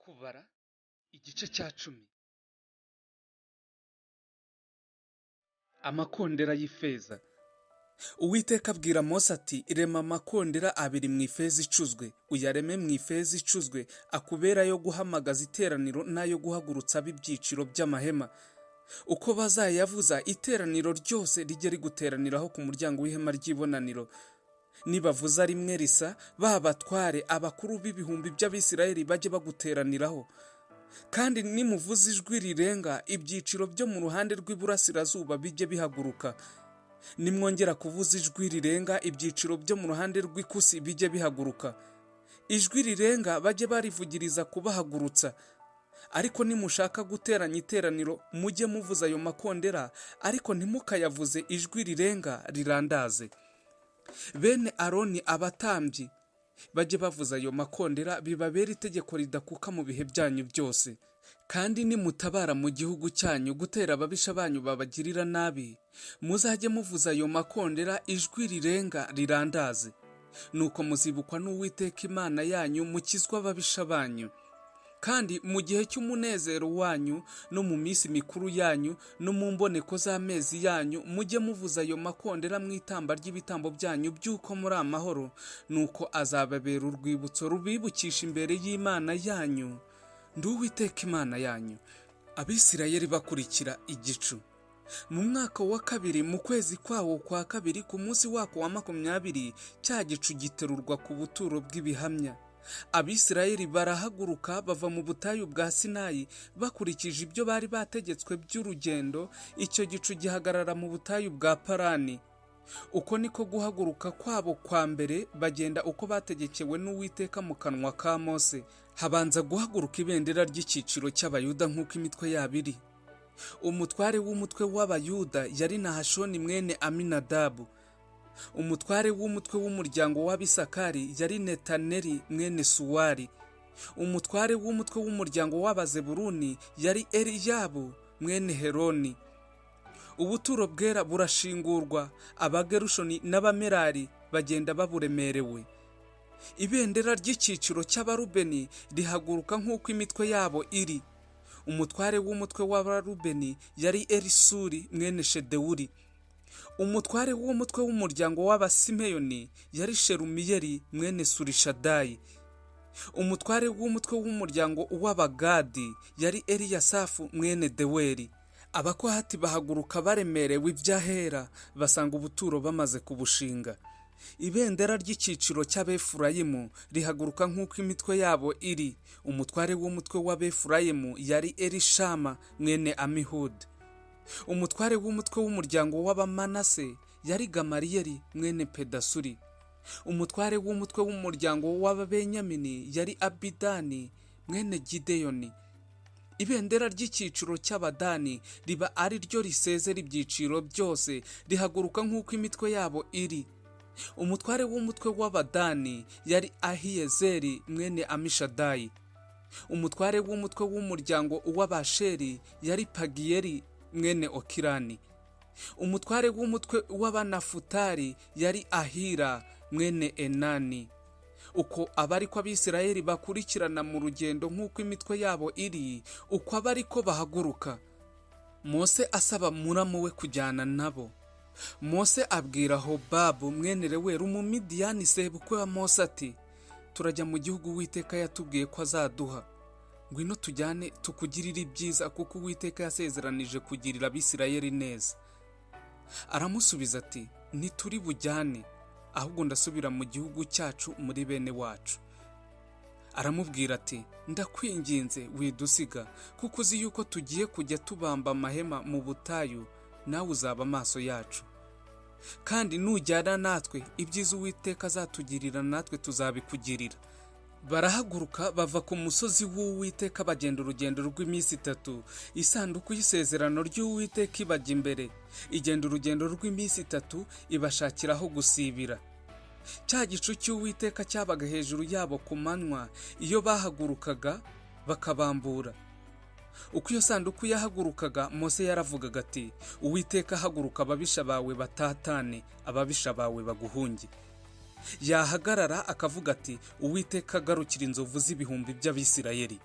Kubara igice cya 10. Amakondera y'ifeza. Uwiteka abwira Mose ati, rema amakondera abiri mu ifeza icuzwe, uyareme mu ifeza icuzwe, akubera yo guhamagaza iteraniro n'ayo guhagurutsa ab'ibyiciro by'amahema. Uko bazayavuza, iteraniro ryose rijye riguteraniraho ku muryango w'ihema ry'ibonaniro. Nibavuza rimwe risa, babatware abakuru b'ibihumbi by'Abisirayeli bajye baguteraniraho. Kandi nimuvuza ijwi rirenga, ibyiciro byo mu ruhande rw'iburasirazuba bijye bihaguruka. Nimwongera kuvuza ijwi rirenga, ibyiciro byo mu ruhande rw'ikusi bijye bihaguruka. Ijwi rirenga bajye barivugiriza kubahagurutsa. Ariko nimushaka guteranya iteraniro, mujye muvuza ayo makondera, ariko ntimukayavuze ijwi rirenga rirandaze. Bene Aroni abatambyi bajye bavuza ayo makondera, bibabera itegeko ridakuka mu bihe byanyu byose. Kandi nimutabara mu gihugu cyanyu gutera ababisha banyu babagirira nabi, muzajye muvuza ayo makondera ijwi rirenga rirandaze. Nuko muzibukwa n'Uwiteka Imana yanyu, mukizwa ababisha banyu. Kandi mu gihe cy'umunezero wanyu no mu minsi mikuru yanyu no mu mboneko z'amezi yanyu, mujye muvuza ayo makondera mu itamba ry'ibitambo byanyu by'uko muri amahoro. Nuko azababera urwibutso rubibukisha imbere y'Imana yanyu. Ndi Uwiteka Imana yanyu. Abisirayeli bakurikira igicu. Mu mwaka wa kabiri, mu kwezi kwawo kwa kabiri, ku munsi wako wa 20, cya gicu giterurwa ku buturo bw'ibihamya. Abisirayeli barahaguruka bava mu butayu bwa Sinayi bakurikije ibyo bari bategetswe by'urugendo. Icyo gicu gihagarara mu butayu bwa Parani. Uko niko guhaguruka kwabo kwa mbere, bagenda uko bategekewe n'Uwiteka mu kanwa ka Mose. Habanza guhaguruka ibendera ry'icyiciro cy'Abayuda nk'uko imitwe yabo iri. Umutware w'umutwe w'Abayuda yari Nahashoni mwene Aminadabu. Umutware w'umutwe w'umuryango w'Abisakari yari Netaneli mwene Suwari. Umutware w'umutwe w'umuryango w'Abazebuluni yari Eliyabu mwene Heroni. Ubuturo bwera burashingurwa, Abagerushoni n'Abamerari bagenda baburemerewe. Ibendera ry'icyiciro cy'Abarubeni rihaguruka nk'uko imitwe yabo iri. Umutware w'umutwe w'Abarubeni yari Elisuri mwene Shedewuri. Umutware w'umutwe w'umuryango w'Abasimeyoni yari Sherumiyeli mwene Surishadayi. Umutware w'umutwe w'umuryango w'Abagadi yari Eliyasafu mwene Deweri. Abakohati bahaguruka baremerewe iby'ahera, basanga ubuturo bamaze kubushinga. Ibendera ry'icyiciro cy'Abefurayimu rihaguruka nk'uko imitwe yabo iri. Umutware w'umutwe w'Abefurayimu yari Elishama mwene Amihudi. Umutware w'umutwe w'umuryango w'Abamanase yari Gamariyeli mwene Pedasuri. Umutware w'umutwe w'umuryango w'Ababenyamini yari Abidani mwene Gideyoni. Ibendera ry'icyiciro cy'Abadani riba ari ryo risezera ibyiciro byose, rihaguruka nk'uko imitwe yabo iri. Umutware w'umutwe w'Abadani yari Ahiyezeri mwene Amishadayi. Umutware w'umutwe w'umuryango w'Abasheri yari Pagiyeli mwene Okirani. Umutware w'umutwe w'Abanafutari yari Ahira mwene Enani. Uko abariko Abisirayeli bakurikirana mu rugendo nk'uko imitwe yabo iri, uko abariko bahaguruka. Mose asaba muramu we kujyana nabo. Mose abwira Hobabu mwene Reweli Umumidiyani sebukwe wa Mose ati, turajya mu gihugu Uwiteka yatubwiye ko azaduha. Ngwino tujyane tukugirire ibyiza, kuko Uwiteka yasezeranije kugirira Abisirayeli neza. Aramusubiza ati, ntituri bujyane, ahubwo ndasubira mu gihugu cyacu muri bene wacu. Aramubwira ati, ndakwinginze widusiga, kuko uzi yuko tugiye kujya tubamba amahema mu butayu, nawe uzaba amaso yacu. Kandi nujyana natwe, ibyiza Uwiteka azatugirira natwe tuzabikugirira. Barahaguruka bava ku musozi w'Uwiteka bagenda urugendo rw'iminsi 3. Isanduku y'isezerano ry'Uwiteka ibajya imbere, igenda urugendo rw'iminsi 3 ibashakira aho gusibira. Cya gicu cy'Uwiteka cyabaga hejuru yabo ku manywa iyo bahagurukaga bakabambura. Uko iyo sanduku yahagurukaga, Mose yaravugaga ati, Uwiteka haguruka, ababisha bawe batatane, ababisha bawe baguhunge. Yahagarara akavuga ati, Uwiteka agarukira inzovu z'ibihumbi by'Abisirayeli.